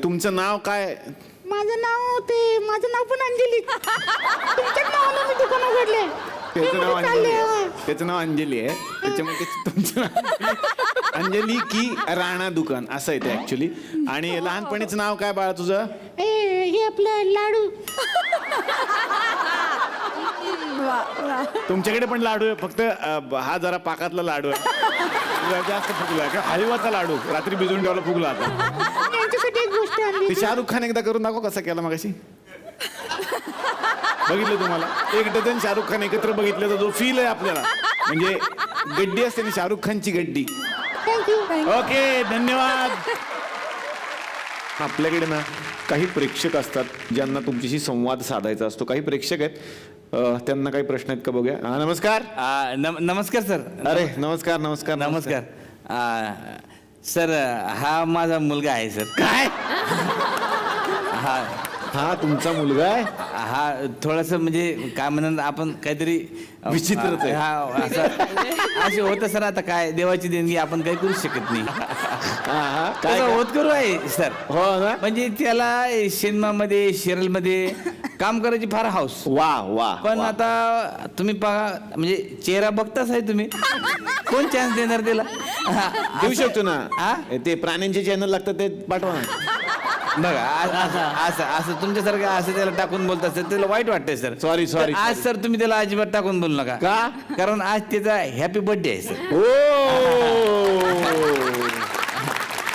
तुमचं नाव काय? माझं नाव पण अंजली. तुमच्याच नावानं मी दुकान उघडले. त्याचं नाव अंजली आहे. त्याच्यामध्ये तुमचं नाव अंजली की राणा दुकान असं आहे ते ऍक्च्युली. आणि लहानपणीचं नाव काय बाळा तुझं? हे आपलं लाडू. तुमच्याकडे पण लाडू आहे, फक्त हा जरा पाकातला लाडू आहे, जास्त फुगला का? हलवाचा लाडू रात्री भिजून ठेवला, फुगला आता. यांच्यासाठी एक गोष्ट आणली. ते शाहरुख खान एकदा करून दाखव कसा केला मगाशी. बघितलं तुम्हाला 1 डझन शाहरुख खान एकत्र बघितल्याचा जो फील आहे आपल्याला, म्हणजे गड्डी असते ना शाहरुख खानची गड्डी. थँक्यू. ओके, धन्यवाद. आपल्याकडे ना काही प्रेक्षक असतात ज्यांना तुमच्याशी संवाद साधायचा असतो. काही प्रेक्षक आहेत, त्यांना काही प्रश्न आहेत का बघूया. हा, नमस्कार. नमस्कार सर. अरे नमस्कार नमस्कार नमस्कार. सर हा माझा मुलगा आहे सर. काय? हा हा तुमचा मुलगा आहे? हा थोडंसं म्हणजे काय म्हणून आपण काहीतरी विचित्रच आहे. हा असे होतं सर. आता काय देवाची देणगी आपण काही करू शकत नाही. काय होत करू आहे सर. हो ना. म्हणजे त्याला सिनेमामध्ये सिरियलमध्ये काम करायची फार हाऊस. वा वा. पण वा. आता तुम्ही पहा, म्हणजे चेहरा बघताच आहे तुम्ही, कोण चान्स देणार त्याला? देऊ शकतो हा? ना. ते प्राण्यांचे चॅनल लागतात ते पाठवा ना. बघा असं असं तुमच्यासारखं असं त्याला टाकून बोलत असेल त्याला वाईट वाटतंय सर. Sorry sorry. आज सर तुम्ही त्याला अजिबात टाकून बोलू नका. का? कारण आज त्याचा हॅपी बर्थडे आहे सर. ओ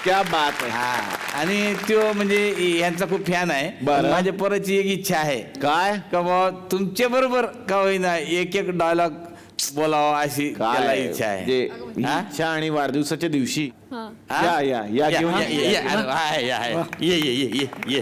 क्या बात आहे. हा, आणि तो म्हणजे यांचा खूप फॅन आहे. बरं. माझ्या पोराची एक इच्छा आहे. काय? का बा तुमच्या बरोबर का होईना एक डायलॉग बोलावा अशी त्याला इच्छा आहे. हा? इच्छा आणि वाढदिवसाच्या दिवशी हा? या या या या, घेऊन या, या, या, अरे, आहे, या, आहे. ये ये ये ये ये.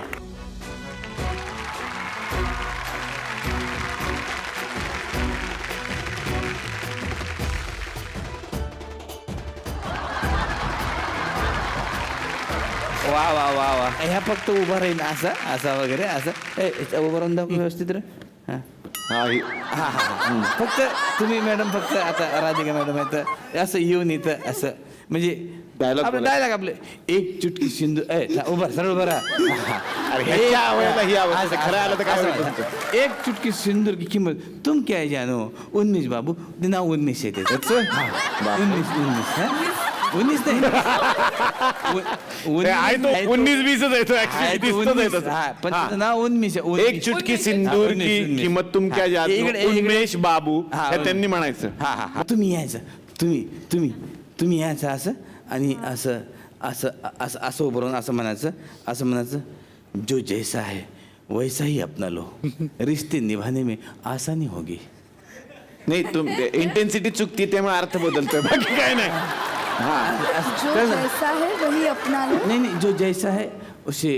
वा वा वा वा. ह्या फक्त उभा राहील असं असं वगैरे असं. उभं राहून दाखव व्यवस्थित रे. हा हा हा हा. फक्त तुम्ही मॅडम फक्त आता राधिका मॅडम आहे असं येऊन इथं असं म्हणजे Dialogue आपलं बोला. डायलॉग आपले एक चुटकी सिंधू उभा सरळ उभा राहा. अरे ह्याच्या आवयाला ही अवस्था. असं, खरं आलं तर काय असं, होईल असं. तुमचं? एक चुटकी सिंदूर की किंमत तुम क्या जानो. 19 बाबू ते नाव 19 आहे त्याचं. हा, 19 नाही. ते आहे तो 19-20च आहे तो actually. दिसतोच आहे तसं. हा, पण हा. त्याचं नाव 19 आहे. एक चुटकी सिंदूर की 19. किंमत तुम क्या हा. जानो. इकडे- इकडे- उन्मेष बाबू हा, हे त्यांनी म्हणायचं. हा हा हा. तुम्ही यायचं. तुम्ही यायचं असं आणि असं असं असं असं उभं राहून असं म्हणायचं जो जैसा है वैसा ही अपना लो, रिश्ते निभाने में आसानी होगी. नाही तुम इंटेन्सिटी चुकती त्यामुळे अर्थ बदलतोय, बाकी काय नाही. जो जैसा है वही अपना लो. नहीं जो जैसा है उसे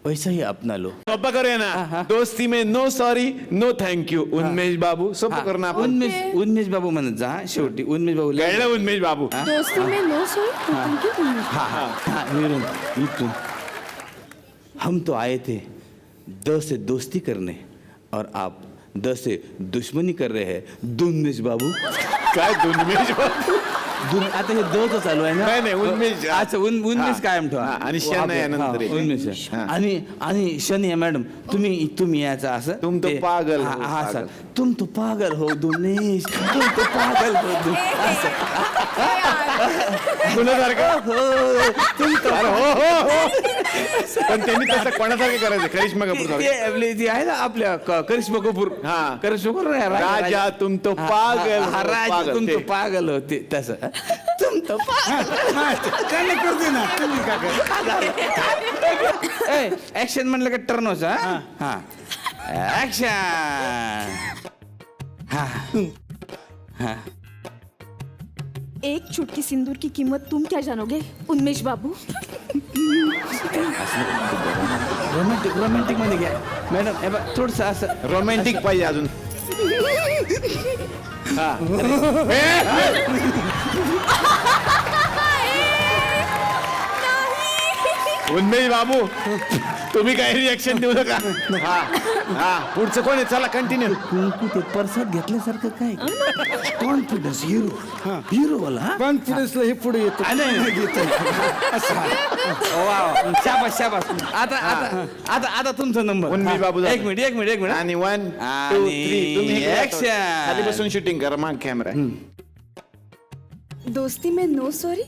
वैसा ही अपना लो. सोपं करूया ना. दोस्ती में no sorry no thank you. Unmesh बाबू सोपं करू ना आपण. उन्मेष बाबू म्हणत जा शेवटी. उन्मेष बाबू कळलं उन्मेष बाबू. दोस्ती में नो सोई थैंक यू. हाँ हाँ इथून हम तो आए थे द से दोस्ती करने और आप द से दुश्मनी कर रहे हैं. दुन्मेष बाबू. काय उन्मेष बाबू? आता हे दोच चालू आहे ना. नाही उन्मेष. अच्छा उन्मेष कायम ठेवा. आणि शन आहे नंतर. उन्मेष आणि शनी आहे मॅडम. तुम्ही यायचं असं. तुम तो पागल हो, हा सर. पागल. तुम तो पागल हो दुन्मेष. तुम तो पागल हो तुम तो हो. पण त्यांनी तसं कोणासारखं करायचं? करिश्मा कपूर ती आहे ना आपल्या करिश्मा कपूर. हा. करिश्मा कपूर नाही, राजा तुम तो पागल हो, राजा पागल तुम ते. तो पागल होते तसं. तुम तो ऍक्शन म्हणलं का टर्न होता. हा ऍक्शन. हा हा. एक चुटकी सिंदूर की कीमत तुम क्या जानोगे उन्मेष बाबू. रोमॅन्टिक मध्ये घ्या मॅडम. थोडस असं रोमॅन्टिक पाहिजे अजून. हा. उन्मेष बाबू तुम्ही काही रिएक्शन देऊ नका हा हा पुढचं कोण आहे चला कंटिन्यू कुंकू ते परसाद घेतल्यासारखं काय कॉन्फिडन्स हिरो वाला कॉन्फिडन्सला हे पुढे येतो शाबास शाबास आता आता आता आता तुमचा नंबर उन्मेष बाबू एक मिनिट आणि 1 2 आणि 3 तुम्ही action. खाली बसून शूटिंग करा मग कॅमेरा दोस्ती में no sorry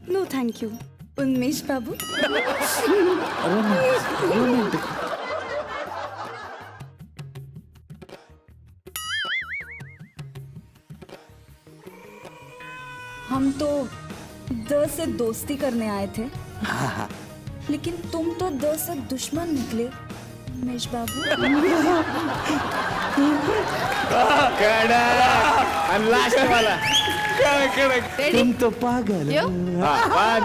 no thank you Unmesh बाबू हम तो द से दोस्ती करने आए थे लेकिन तुम तो द से दुश्मन निकले उन्मेष बाबू आणि लास्ट वाला तुम तो पागल 1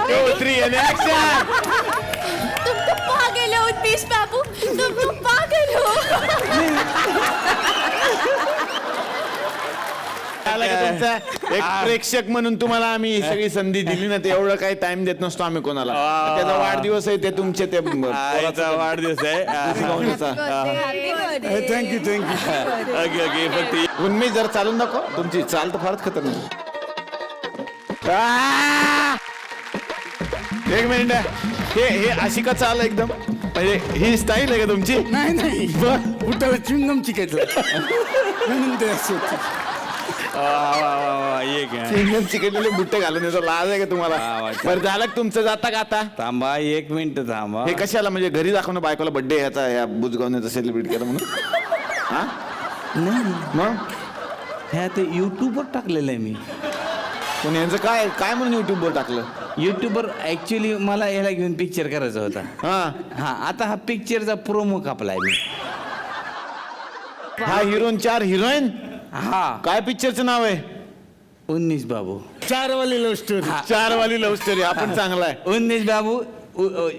2 3 आणि ऍक्शन तुम तो पागल हो उन्मेष बाबू तुम तो पागल हो आला का तुमचा एक प्रेक्षक म्हणून तुम्हाला आम्ही ही सगळी संधी दिली ना ते एवढं काही टाइम देत नसतो आम्ही कोणाला त्याचा वाढदिवस आहे ते तुमचे ते आईचा वाढदिवस आहे थँक्यू ओके ओके फक्त उन्मेष जर चालून दाखव तुमची चाल तर फारच खतरनाक एक मिनिट हे अशी का चाल एकदम म्हणजे ही स्टाईल आहे का तुमची नाही बुटाला चिंगम चिकायचं म्हणून ते असं होतं. चिंगम चिकटलेले बुट्टे घालून येतो लाज आहे का तुम्हाला बरं झालं का तुमचं जाता का आता थांबा एक मिनिट थांबा हे कशाला म्हणजे घरी दाखवणं बायकोला बर्थडे ह्याचा या बुजगावण्याचा सेलिब्रेट केला म्हणून हा नाही मग ह्या ते युट्यूबवर टाकलेलं आहे मी पण यांचं काय काय म्हणून युट्यूबवर टाकलं युट्यूबवर ऍक्च्युली मला याला घेऊन पिक्चर करायचा होता हा आता हा पिक्चरचा प्रोमो कापलाय मी हा हिरोईन 4 हिरोईन हा काय पिक्चरचं नाव आहे उन्नीस बाबू 4 वाली लव्ह स्टोरी 4 वाली लव्ह स्टोरी आपण चांगला आहे उन्नीस बाबू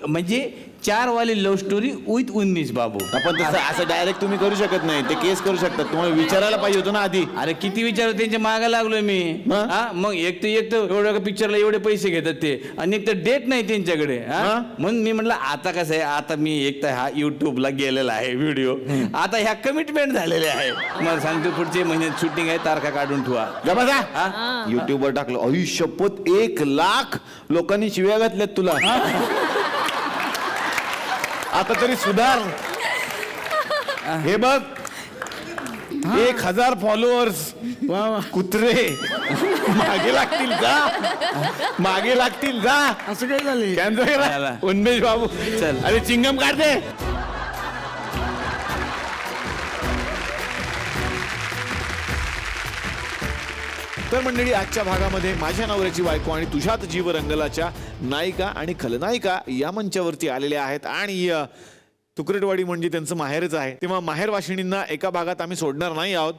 म्हणजे 4 वाली लव्ह स्टोरी विथ उन्नीस बाबू आपण तसं असं डायरेक्ट तुम्ही करू शकत नाही ते केस करू शकतात तुम्हाला विचारायला पाहिजे होतं ना आधी अरे किती विचार त्यांच्या मागा लागलोय मी मग? हा मग एक तर एवढ्या पिक्चरला एवढे पैसे घेतात ते आणि एक तर डेट नाही त्यांच्याकडे हा? हा? म्हणून मी म्हटलं आता कसं आहे आता मी एक तर हा युट्यूबला गेलेला आहे व्हिडिओ आता ह्या कमिटमेंट झालेले आहे मला सांगतो पुढचे महिन्यात शूटिंग आहे तारखा काढून ठेवा युट्यूबवर टाकलं अई शपथ 1 लाख लोकांनी शिव्या घातल्यात तुला आता तरी सुधार हे बघ 1000 फॉलोअर्स कुत्रे मागे लागतील जा असं काय झालं कॅन्सर चला. केला उन्मेष बाबू चल. अरे चिंगम काढते तर मंडळी आजच्या भागामध्ये माझ्या नवऱ्याची बायको आणि तुझ्यात जीव रंगलाच्या नायिका आणि खलनायिका या मंचावरती आलेल्या आहेत आणि तुकरेटवाडी म्हणजे त्यांचं माहेरच आहे तेव्हा माहेर वाशिणींना एका भागात आम्ही सोडणार नाही आहोत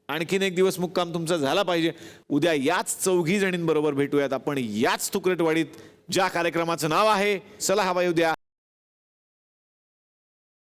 आणखीन एक दिवस मुक्काम तुमचा झाला पाहिजे उद्या याच 4 जणींबरोबर भेटूयात आपण याच तुकरेटवाडीत ज्या कार्यक्रमाचं नाव आहे चला हवा येऊ द्या